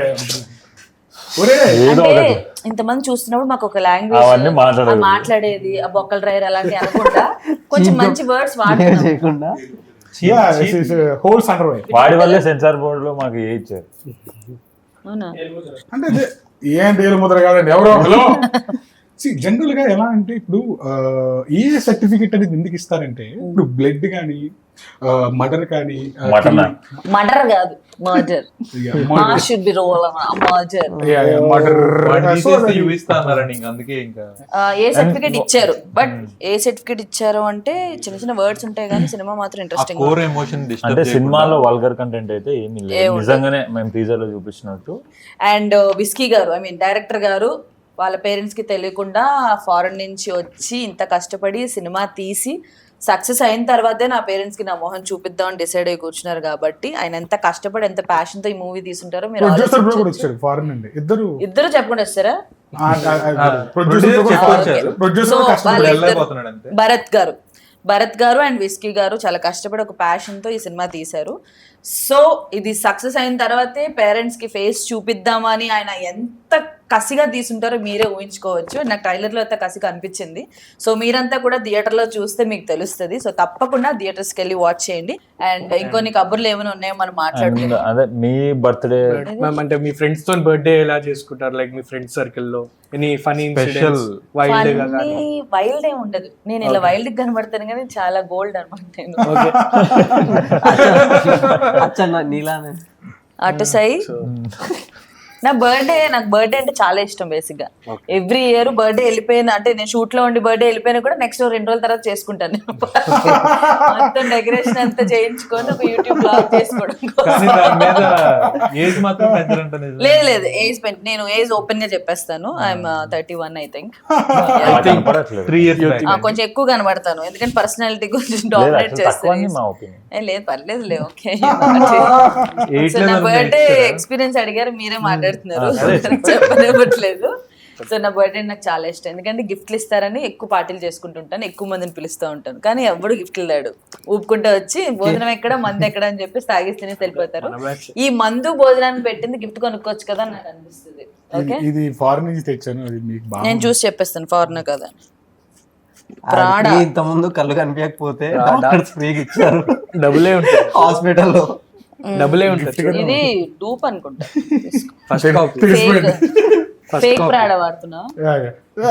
ఒరే అంటే ఇంతమంది చూస్తున్నప్పుడు మాకు ఒక అవన్నీ లాంగ్వేజ్ మాట్లాడేది, ఆ బొక్కల డ్రైవర్ అలాంటి అనుకుంటా కొంచెం మంచి వర్డ్స్ వాడుతున్నాం. చేయకుండా హోల్స్ అండర్ వై. వాడి వల్లే సెన్సార్ బోర్డు లో మాకు ఏ ఇచ్చారు. అవునా? అంటే ఏం ఏలు ముద్ర కాదండి ఎవరో హలో. జనరల్ గా ఎలా అంటే ఇప్పుడు ఏ సర్టిఫికెట్ అనేది ఎందుకు ఇస్తారంటే ఇప్పుడు బ్లడ్ కానీ మర్డర్ కానీ మర్డర్ కాదు murder should be role murder చూపిస్తారని అందుకే ఇంకా ఏ సర్టిఫికేట్ ఇచ్చారు. బట్ ఏ సర్టిఫికేట్ ఇచ్చారు అంటే చిన్న చిన్న వర్డ్స్ ఉంటాయి కానీ సినిమా మాత్రం ఇంట్రెస్టింగ్. కోర్ ఎమోషన్ అంటే సినిమాలో వల్గర్ కంటెంట్ అయితే ఏమీ లేదు, నిజంగానే మేము టీజర్ లో చూపించినట్టు. అండ్ విస్కీ గారు ఐ మీన్ డైరెక్టర్ గారు వాళ్ళ పేరెంట్స్ కి తెలియకుండా ఫారెన్ నుంచి వచ్చి ఇంత కష్టపడి సినిమా తీసి సక్సెస్ అయిన తర్వాతే నా పేరెంట్స్ కి నా మొహం చూపిద్దామని డిసైడ్ అయ్యి కూర్చున్నారు. కాబట్టి ఆయన ఎంత కష్టపడి ఎంత ప్యాషన్ తో ఈ మూవీ తీసుంటారో మీరు ఫారెన్ నుండి ఇద్దరు చెప్పుకుంటూ వస్తారా? భరత్ గారు అండ్ విస్కీ గారు చాలా కష్టపడి ఒక ప్యాషన్ తో ఈ సినిమా తీశారు. సో ఇది సక్సెస్ అయిన తర్వాతే పేరెంట్స్ కి ఫేస్ చూపిద్దామని ఆయన ఎంత కసిగా తీసుంటారో మీరే ఊహించుకోవచ్చు. నాకు ట్రైలర్ లో అయితే కసిగా అనిపించింది. సో మీరంతా కూడా థియేటర్ లో చూస్తే మీకు తెలుస్తుంది. సో తప్పకుండా థియేటర్స్ కి వెళ్ళి వాచ్ చేయండి. అండ్ ఇంకొన్ని కబుర్లు ఏమైనా ఉన్నాయో మనం మాట్లాడుకుందాం. అదే మీ బర్త్డే అంటే మీ ఫ్రెండ్స్ తో బర్త్డే ఎలా చేసుకుంటారు? లైక్ మీ ఫ్రెండ్స్ సర్కిల్ లో ఎనీ ఫనీ ఇన్సిడెంట్స్? వైల్డ్ ఏం ఉండదు. నేను ఇలా వైల్డ్ కనబడతాను కానీ చాలా గోల్డ్ అనమాట నేను. నీలానే అటు సై నాకు బర్త్డే అంటే చాలా ఇష్టం. బేసిక్ గా ఎవ్రీ ఇయర్ బర్త్డే వెళ్ళిపోయిన అంటే నేను షూట్ లో ఉండి బర్త్డే వెళ్ళిపోయినా కూడా నెక్స్ట్ 2 రోజుల తర్వాత చేసుకుంటాను. నేను మొత్తం డెకరేషన్ అంతా చేయించుకొని ఒక యూట్యూబ్ బ్లాగ్ చేసుకోవడం. లేదు ఏజ్ నేను ఏజ్ ఓపెన్ గా చెప్పేస్తాను. I'm 31 I think. కొంచెం ఎక్కువ కనబడతాను ఎందుకంటే పర్సనాలిటీ కొంచెం డామినేట్ చేస్తాను. లేదు పర్లేదు ఓకే. నా బర్త్డే ఎక్స్పీరియన్స్ అడిగారు మీరే మాట్లాడుతున్నారు, చెప్పనివ్వట్లేదు. సో నా బర్త్డే నాకు చాలా ఇష్టం ఎందుకంటే గిఫ్ట్లు ఇస్తారని ఎక్కువ పార్టీలు చేసుకుంటుంటాను, ఎక్కువ మందిని పిలుస్తూ ఉంటాను. కానీ ఎవడు గిఫ్ట్లు లేడు, ఊపుకుంటూ వచ్చి భోజనం ఎక్కడ మందు ఎక్కడ అని చెప్పి తాగిస్తేనే వెళ్ళిపోతారు. ఈ మందు భోజనాన్ని పెట్టింది గిఫ్ట్ కొనుక్కోవచ్చు కదా అని నాకు అనిపిస్తుంది. ఓకే ఇది ఫారెన్ నుంచి తెచ్చాను, నేను చూసి చెప్పేస్తాను ఫారెన్ కదా. ఇంత ముందు కళ్ళు కనిపించకపోతే ఫ్రీగా ఇచ్చారు, డబ్బులే ఉంటాయి హాస్పిటల్లో, డబ్బులే ఉంటాయి. ఇది డూప్ అనుకుంటా. ఫస్ట్ ఫేక్ ప్రాడ వాడుతున్నా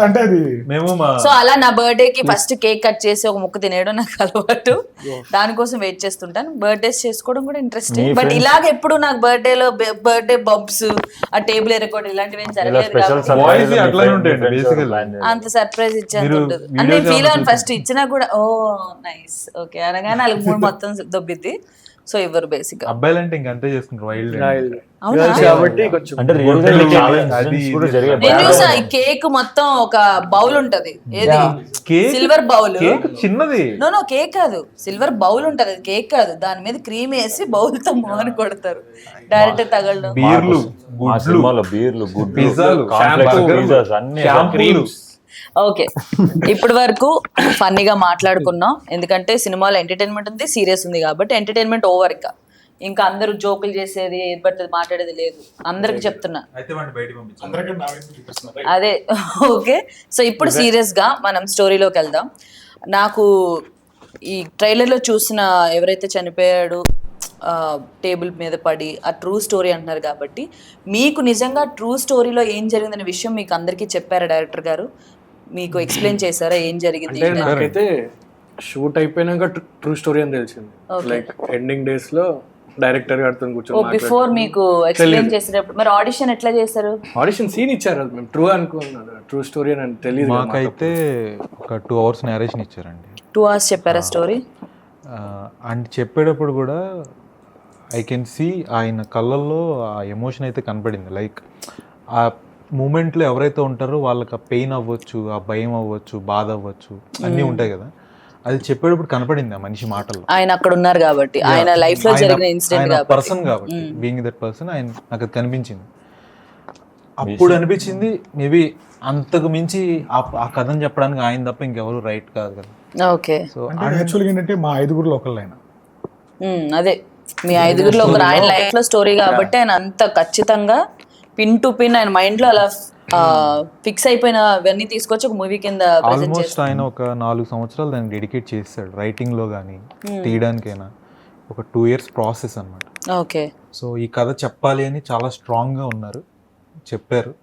అంటే అది మేము సో అలా నా బర్త్డే కి ఫస్ట్ కేక్ కట్ చేసి ఒక ముక్క తినేయడం నాకు అలవాటు. దానికోసం వెయిట్ చేస్తుంటాను. బర్త్డేస్ చేసుకోవడం కూడా ఇంట్రెస్టింగ్. బట్ ఇలాగ ఎప్పుడు నాకు బర్త్డే బంప్స్ ఆ టేబుల్ ఎరకోవడం ఇలాంటివి ఏం జరగలేదు. అంత సర్ప్రైజ్ ఇచ్చేంత ఉంటుంది అని నేను ఫీల్ అవ్వను. ఫస్ట్ ఇచ్చినా కూడా ఓ నైస్ ఓకే అనగానే 3 మొత్తం దొబ్బిద్ది. సో ఎవరు బేసిక్ అబ్బాయిలు అంటే ఇంక అంతే చేసుకుంటారు వైల్డ్ కాబట్టి కొంచెం అంటే నేను చూసా ఈ కేక్ మొత్తం ఒక బౌల్ ఉంటది, ఏది సిల్వర్ బౌల్ చిన్నది. నో కేక్ కాదు, సిల్వర్ బౌల్ ఉంటది, కేక్ కాదు. దాని మీద క్రీమ్ వేసి బౌల్ తో మోహన్ కొడతారు, డైరెక్ట్ తగలడం. బీర్లు పిజ్జాలు అన్ని. ఓకే ఇప్పటి వరకు ఫన్నీగా మాట్లాడుకున్నాం ఎందుకంటే సినిమాలో ఎంటర్టైన్మెంట్ ఉంది, సీరియస్ ఉంది. కాబట్టి ఎంటర్టైన్మెంట్ ఓవర్. ఇంకా అందరూ జోకులు చేసేది ఏది పట్టేది మాట్లాడేది లేదు, అందరికి చెప్తున్నా. అదే ఓకే. సో ఇప్పుడు సీరియస్ గా మనం స్టోరీలోకి వెళ్దాం. నాకు ఈ ట్రైలర్ లో చూసిన ఎవరైతే చనిపోయాడు టేబుల్ మీద పడి ఆ ట్రూ స్టోరీ అంటున్నారు కాబట్టి మీకు నిజంగా ట్రూ స్టోరీలో ఏం జరిగిందనే విషయం మీకు అందరికీ చెప్పారా డైరెక్టర్ గారు? మీకు ఎక్స్ప్లెయిన్ చేశారా ఏం జరిగింది అంటే ఏంటని? నాకైతే షూట్ అయిపోయినాక ట్రూ స్టోరీ అని తెలిసింది. లైక్ ఎండింగ్ డేస్ లో డైరెక్టర్ గారితో కూర్చొని బిఫోర్ మీకు ఎక్స్ప్లెయిన్ చేసేటప్పుడు మరి ఆడిషన్ ఎట్లా చేశారు? ఆడిషన్ సీన్ ఇచ్చారు, అది మేము ట్రూ అనుకున్నాను, ట్రూ స్టోరీ అని తెలియదు. మాకైతే ఒక 2 hours నేరేషన్ ఇచ్చారండి. 2 hours చెప్పారా స్టోరీ? అండ్ చెప్పేటప్పుడు కూడా ఐ కెన్ సీ ఆయన కళ్ళల్లో ఆ ఎమోషన్ అయితే కనపడింది. లైక్ ఆ మూమెంట్లో ఎవరైతే ఉంటారో వాళ్ళకి ఆ పెయిన్ అవ్వచ్చు, ఆ భయం అవ్వచ్చు, బాధ అవ్వచ్చు, అన్నీ ఉంటాయి కదా. అది చెప్పేటప్పుడు కనపడింది ఆ మనిషి మాటల్లో. ఆయన అక్కడ ఉన్నారు కాబట్టి, ఆయన లైఫ్ లో జరిగిన ఇన్సిడెంట్ కాబట్టి, పర్సన్ కాబట్టి, బీయింగ్ దట్ పర్సన్ ఆయన నాకు అది కనిపించింది. అప్పుడు అనిపించింది మేబీ అంతకు మించి ఆ కథను చెప్పడానికి ఆయన తప్ప ఇంకెవరు రైట్ కాదు కదా. ఓకే. సో యాక్చువల్గా ఏంటంటే మా 5గురిలో ఒకళ్ళైనా అదే మీ 5గురిలో ఒకరు ఆయన లైఫ్ లో స్టోరీ కాబట్టి ఆయన అంత ఖచ్చితంగా పిన్ టు పిన్ ఆయన మైండ్ లో అలా ఫిక్స్ అయిపోయినవన్నీ తీసుకొచ్చి ఒక మూవీ కింద ప్రెజెంట్ ఆల్మోస్ట్ ఆయన ఒక 4 సంవత్సరాలు దాన్ని డెడికేట్ చేస్తాడు రైటింగ్ లో కానీ తీయడానికైనా. ఒక 2 years ప్రాసెస్ అన్నమాట. ఓకే. సో ఈ కథ చెప్పాలి అని చాలా స్ట్రాంగ్ గా ఉన్నారు, చెప్పారు.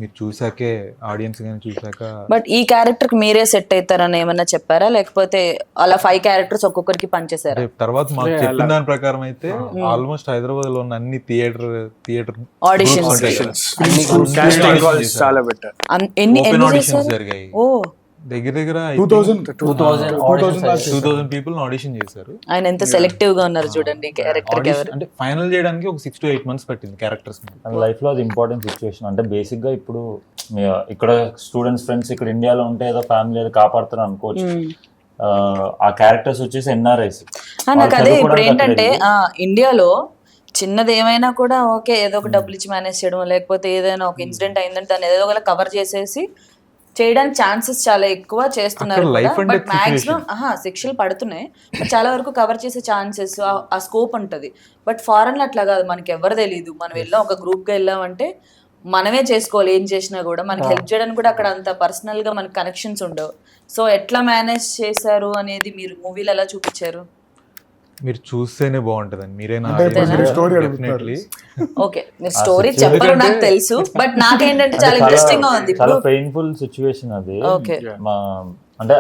మీరు చూసాకే, ఆడియన్స్ కానీ చూసాక. బట్ ఈ క్యారెక్టర్ కి మీరే సెట్ అవుతారని ఏమన్నా చెప్పారా, లేకపోతే అలా 5 characters ఒక్కొక్కరికి పనిచేశారా? తర్వాత మాకు చెప్పిన దాని ప్రకారం అయితే ఆల్మోస్ట్ హైదరాబాద్ లో ఉన్న అన్ని థియేటర్ ఆడిషన్స్ Casting calls చాలా బెటర్. ఎన్ని ఆడిషన్స్ చేశారు? జరిగాయి. ఓ, దగ్గర దగ్గర 2000 people ఆడిషన్ చేశారు. ఆయన ఎంత సెలెక్టివ్ గా ఉన్నారు చూడండి క్యారెక్టర్ కి. అంటే ఫైనల్ చేయడానికి ఒక 6 to 8 months పట్టింది క్యారెక్టర్స్. లైఫ్ లో అది ఇంపార్టెంట్ సిచ్యువేషన్. అంటే బేసిక్ గా ఇప్పుడు ఇక్కడ స్టూడెంట్స్ ఫ్రెండ్స్ ఇక్కడ ఇండియాలో ఉంటే ఏదో ఫ్యామిలీ ఏదో కాపాడుతారు అనుకోవచ్చు. ఆ క్యారెక్టర్స్ వచ్చేసి ఎన్ఆర్ఐస్. నాకు అదే ఇప్పుడు ఏంటంటే ఇండియాలో చిన్నది ఏమైనా కూడా ఓకే ఏదో ఒక డబ్బులు ఇచ్చి మేనేజ్ చేయడం, లేకపోతే ఏదైనా ఒక ఇన్సిడెంట్ అయిందంటే దాన్ని ఏదో ఒకలా కవర్ చేసేసి చేయడానికి ఛాన్సెస్ చాలా ఎక్కువ చేస్తున్నారు. బట్ మాక్సిమం శిక్షలు పడుతున్నాయి, బట్ చాలా వరకు కవర్ చేసే ఛాన్సెస్ ఆ స్కోప్ ఉంటుంది. బట్ ఫారెన్ లో అట్లా కాదు, మనకి ఎవరు తెలియదు. మనం వెళ్ళాం ఒక గ్రూప్ గా వెళ్ళామంటే మనమే చేసుకోవాలి, ఏం చేసినా కూడా మనకి హెల్ప్ చేయడానికి కూడా అక్కడ అంత పర్సనల్ గా మనకి కనెక్షన్స్ ఉండవు. సో ఎట్లా మేనేజ్ చేశారు అనేది మీరు మూవీలో ఎలా చూపించారు? మీరు చూస్తేనే బాగుంటదండి. మీరేనా స్టోరీ ఓకే, మీరు స్టోరీ చెప్పరు నాకు తెలుసు, బట్ నాకేంటంటే చాలా ఇంట్రెస్టింగ్ గా ఉంది. చాలా పెయిన్ఫుల్ సిచ్యువేషన్ అది. అంటే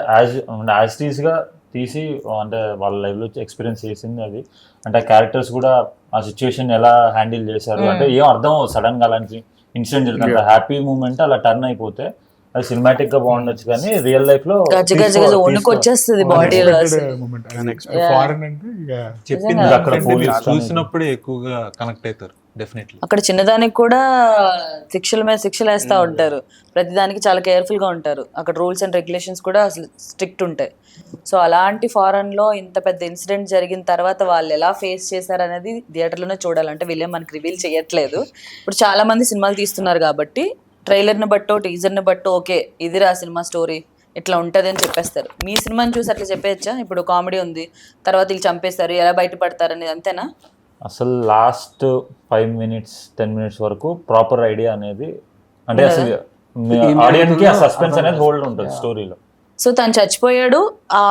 యాజ్ టీస్ గా తీసి అంటే వాళ్ళ లైఫ్ లో ఎక్స్పీరియన్స్ చేసింది అది. అంటే క్యారెక్టర్స్ కూడా ఆ సిచ్యువేషన్ ఎలా హ్యాండిల్ చేశారు అంటే ఏం అర్థం అవ్వదు. సడన్ గా అలాంటి ఇన్సిడెంట్ జరిగింది, హ్యాపీ మూమెంట్ అలా టర్న్ అయిపోతే అది సినిమాటిక్ గా బాగుండొచ్చు, కానీ రియల్ లైఫ్ లో వచ్చేస్తుంది బాడీలో. ఫారెన్ అంటే చెప్పింది అక్కడ చూసినప్పుడే ఎక్కువగా కనెక్ట్ అవుతారు డెఫినెట్లీ. అక్కడ చిన్నదానికి కూడా శిక్షల మీద శిక్షలు వేస్తూ ఉంటారు, ప్రతిదానికి చాలా కేర్ఫుల్ గా ఉంటారు. అక్కడ రూల్స్ అండ్ రెగ్యులేషన్స్ కూడా అసలు స్ట్రిక్ట్ ఉంటాయి. సో అలాంటి ఫారెన్ లో ఇంత పెద్ద ఇన్సిడెంట్ జరిగిన తర్వాత వాళ్ళు ఎలా ఫేస్ చేశారు అనేది థియేటర్లోనే చూడాలంటే వీళ్ళే మనకి రివీల్ చేయట్లేదు. ఇప్పుడు చాలా మంది సినిమాలు తీస్తున్నారు కాబట్టి ట్రైలర్ని బట్టో టీజర్ని బట్టో ఓకే ఇదిరా సినిమా స్టోరీ ఇట్లా ఉంటుంది అని చెప్పేస్తారు. మీ సినిమాని చూసి అట్లా చెప్పేయచ్చా? ఇప్పుడు కామెడీ ఉంది, తర్వాత వీళ్ళు చంపేస్తారు, ఎలా బయటపడతారు అనేది, అంతేనా? అసలు లాస్ట్ 5 minutes 10 minutes వరకు ప్రాపర్ ఐడియా అనేది అంటే అసలు ఆడియన్స్ కి ఆ సస్పెన్స్ అనేది హోల్డ్ ఉంటుంది స్టోరీలో. సో తను చచ్చిపోయాడు, ఆ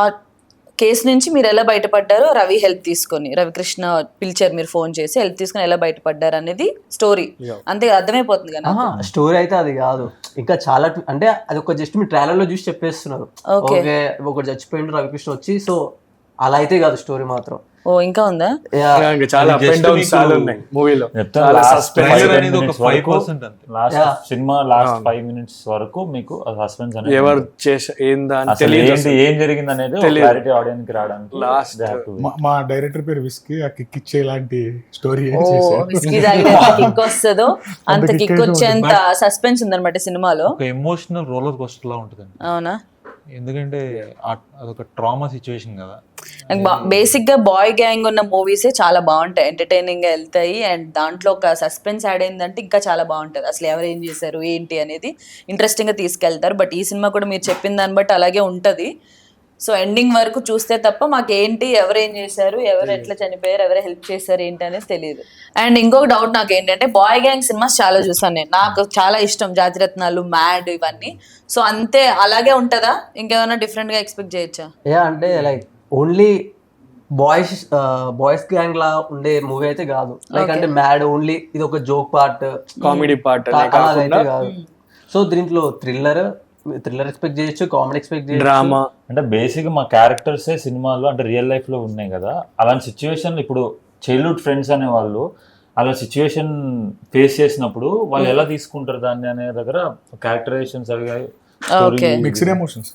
కేసు నుంచి మీరు ఎలా బయటపడ్డారు, రవి హెల్ప్ తీసుకొని, రవికృష్ణ పిలిచారు, మీరు ఫోన్ చేసి హెల్ప్ తీసుకొని ఎలా బయటపడ్డారు అనేది స్టోరీ. అంతే అర్థమైపోతుంది కదా. స్టోరీ అయితే అది కాదు, ఇంకా చాలా అంటే అది ఒక జస్ట్ మీ ట్రైలర్ లో చూసి చెప్పేస్తున్నారు. ఓకే ఒకటి చచ్చిపోయిండు రవికృష్ణ వచ్చి, సో అలా అయితే కాదు స్టోరీ మాత్రం. ఓ ఇంకా ఉందా? చాలా అప్ అండ్ డౌన్స్ చాలా ఉన్నాయి మూవీలో. లాస్ట్ సినిమా లాస్ట్ 5 minutes వరకు మీకు సస్పెన్స్ అనేది ఎవరు ఏందా ఏం జరిగింది అనేది క్లారిటీ ఆడియన్స్ కి రావడానికి లాస్ట్ మా డైరెక్టర్ పేరు విస్కీ, ఆ కిక్ ఇచ్చే లాంటి స్టోరీ విస్కీ తాగితే కిక్ వస్తుందో అంత కిక్ వచ్చేంత సస్పెన్స్ ఉందన్నమాట సినిమాలో. ఒక ఎమోషనల్ రోలర్ కోస్టర్ లా ఉంటుందండి. అవునా? ఎందుకంటే అదొక ట్రామా సిచ్యువేషన్ కదా. బేసిక్ గా బాయ్ గ్యాంగ్ ఉన్న మూవీసే చాలా బాగుంటాయి, ఎంటర్టైనింగ్ గా వెళ్తాయి. అండ్ దాంట్లో ఒక సస్పెన్స్ యాడ్ అయిందంటే ఇంకా చాలా బాగుంటది. అసలు ఎవరు ఏం చేశారు ఏంటి అనేది ఇంట్రెస్టింగ్ గా తీసుకెళ్తారు. బట్ ఈ సినిమా కూడా మీరు చెప్పిన దాన్ని బట్టి అలాగే ఉంటది. సో ఎండింగ్ వరకు చూస్తే తప్ప మాకేంటి ఎవరు ఏం చేశారు, ఎవరు ఎట్లా చనిపోయారు, ఎవరు హెల్ప్ చేశారు ఏంటి అనేది తెలియదు. అండ్ ఇంకొక డౌట్ నాకు ఏంటంటే బాయ్ గ్యాంగ్ సినిమాస్ చాలా చూసాను నేను, నాకు చాలా ఇష్టం. జాతిరత్నాలు, మ్యాడ్ ఇవన్నీ. సో అంతే అలాగే ఉంటుందా, ఇంకేమైనా డిఫరెంట్ గా ఎక్స్పెక్ట్ చేయొచ్చా? అంటే లైక్ ఓన్లీ బాయ్స్ గ్యాంగ్ లా ఉండే మూవీ అయితే కాదు. లైక్ అంటే మ్యాడ్ ఓన్లీ ఇది ఒక జోక్ పార్ట్, కామెడీ పార్ట్ అలాగైతే కాదు. సో దీంట్లో థ్రిల్లర్ ఎక్స్పెక్ట్ చేయొచ్చు, కామెడీ ఎక్స్పెక్ట్ చేయొచ్చు, డ్రామా. అంటే బేసిక్ మా క్యారెక్టర్సే సినిమాలో అంటే రియల్ లైఫ్ లో ఉన్నాయి కదా, అలాంటి సిచ్యువేషన్ ఇప్పుడు చైల్డ్హుడ్ ఫ్రెండ్స్ అనే వాళ్ళు అలా సిచ్యువేషన్ ఫేస్ చేసినప్పుడు వాళ్ళు ఎలా తీసుకుంటారు దాన్ని అనే దగ్గర క్యారెక్టరైజేషన్స్ అవి Okay. మిక్స్డ్ ఎమోషన్స్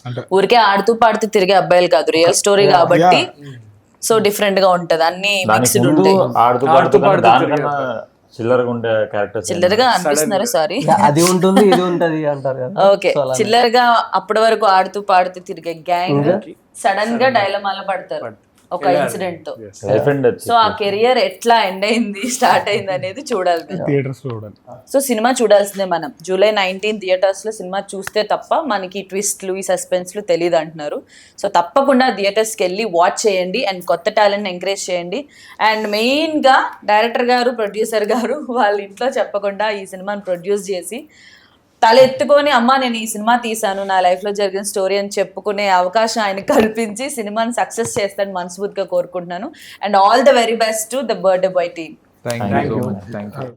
అంటే ఊరికే ఆడుతూ పాడుతూ తిరిగే అబ్బాయిలు కాదు, రియల్ స్టోరీ కాబట్టి సో డిఫరెంట్ గా ఉంటది, అన్ని దానికి మిక్స్డ్ ముందు ఉంటాయి. ఆడుతూ పాడుతూ దానికన్నా చిల్లరగా ఉండే క్యారెక్టర్స్ చిల్లరగా అనిపిస్తున్నారు, సారీ. అది ఉంటుంది ఇది ఉంటది అంటారు కదా. ఓకే, చిల్లరగా అప్పటి వరకు ఆడుతూ పాడుతూ తిరిగే గ్యాంగ్ సడన్ గా డైలమాలో పడతారు ఒక ఇన్సిడెంట్ తో. లైఫ్ అండ్ సో ఆ కెరియర్ ఎట్లా ఎండ్ అయింది, స్టార్ట్ అయింది అనేది చూడాలి. థియేటర్స్ లో చూడాలి. సో సినిమా చూడాల్సిందే మనం. జూలై 19 థియేటర్స్ లో సినిమా చూస్తే తప్ప మనకి ట్విస్ట్లు ఈ సస్పెన్స్లు తెలియదు అంటున్నారు. సో తప్పకుండా థియేటర్స్కి వెళ్ళి వాచ్ చేయండి అండ్ కొత్త టాలెంట్ ఎంకరేజ్ చేయండి. అండ్ మెయిన్ గా డైరెక్టర్ గారు, ప్రొడ్యూసర్ గారు వాళ్ళ ఇంట్లో చెప్పకుండా ఈ సినిమాని ప్రొడ్యూస్ చేసి తల ఎత్తుకొని అమ్మ నేను ఈ సినిమా తీసాను, నా లైఫ్ లో జరిగిన స్టోరీ అని చెప్పుకునే అవకాశం ఆయన కల్పించి సినిమాని సక్సెస్ చేస్తాను మనస్ఫూర్తిగా కోరుకుంటున్నాను. And all the very best to the birthday boy team. Thank you.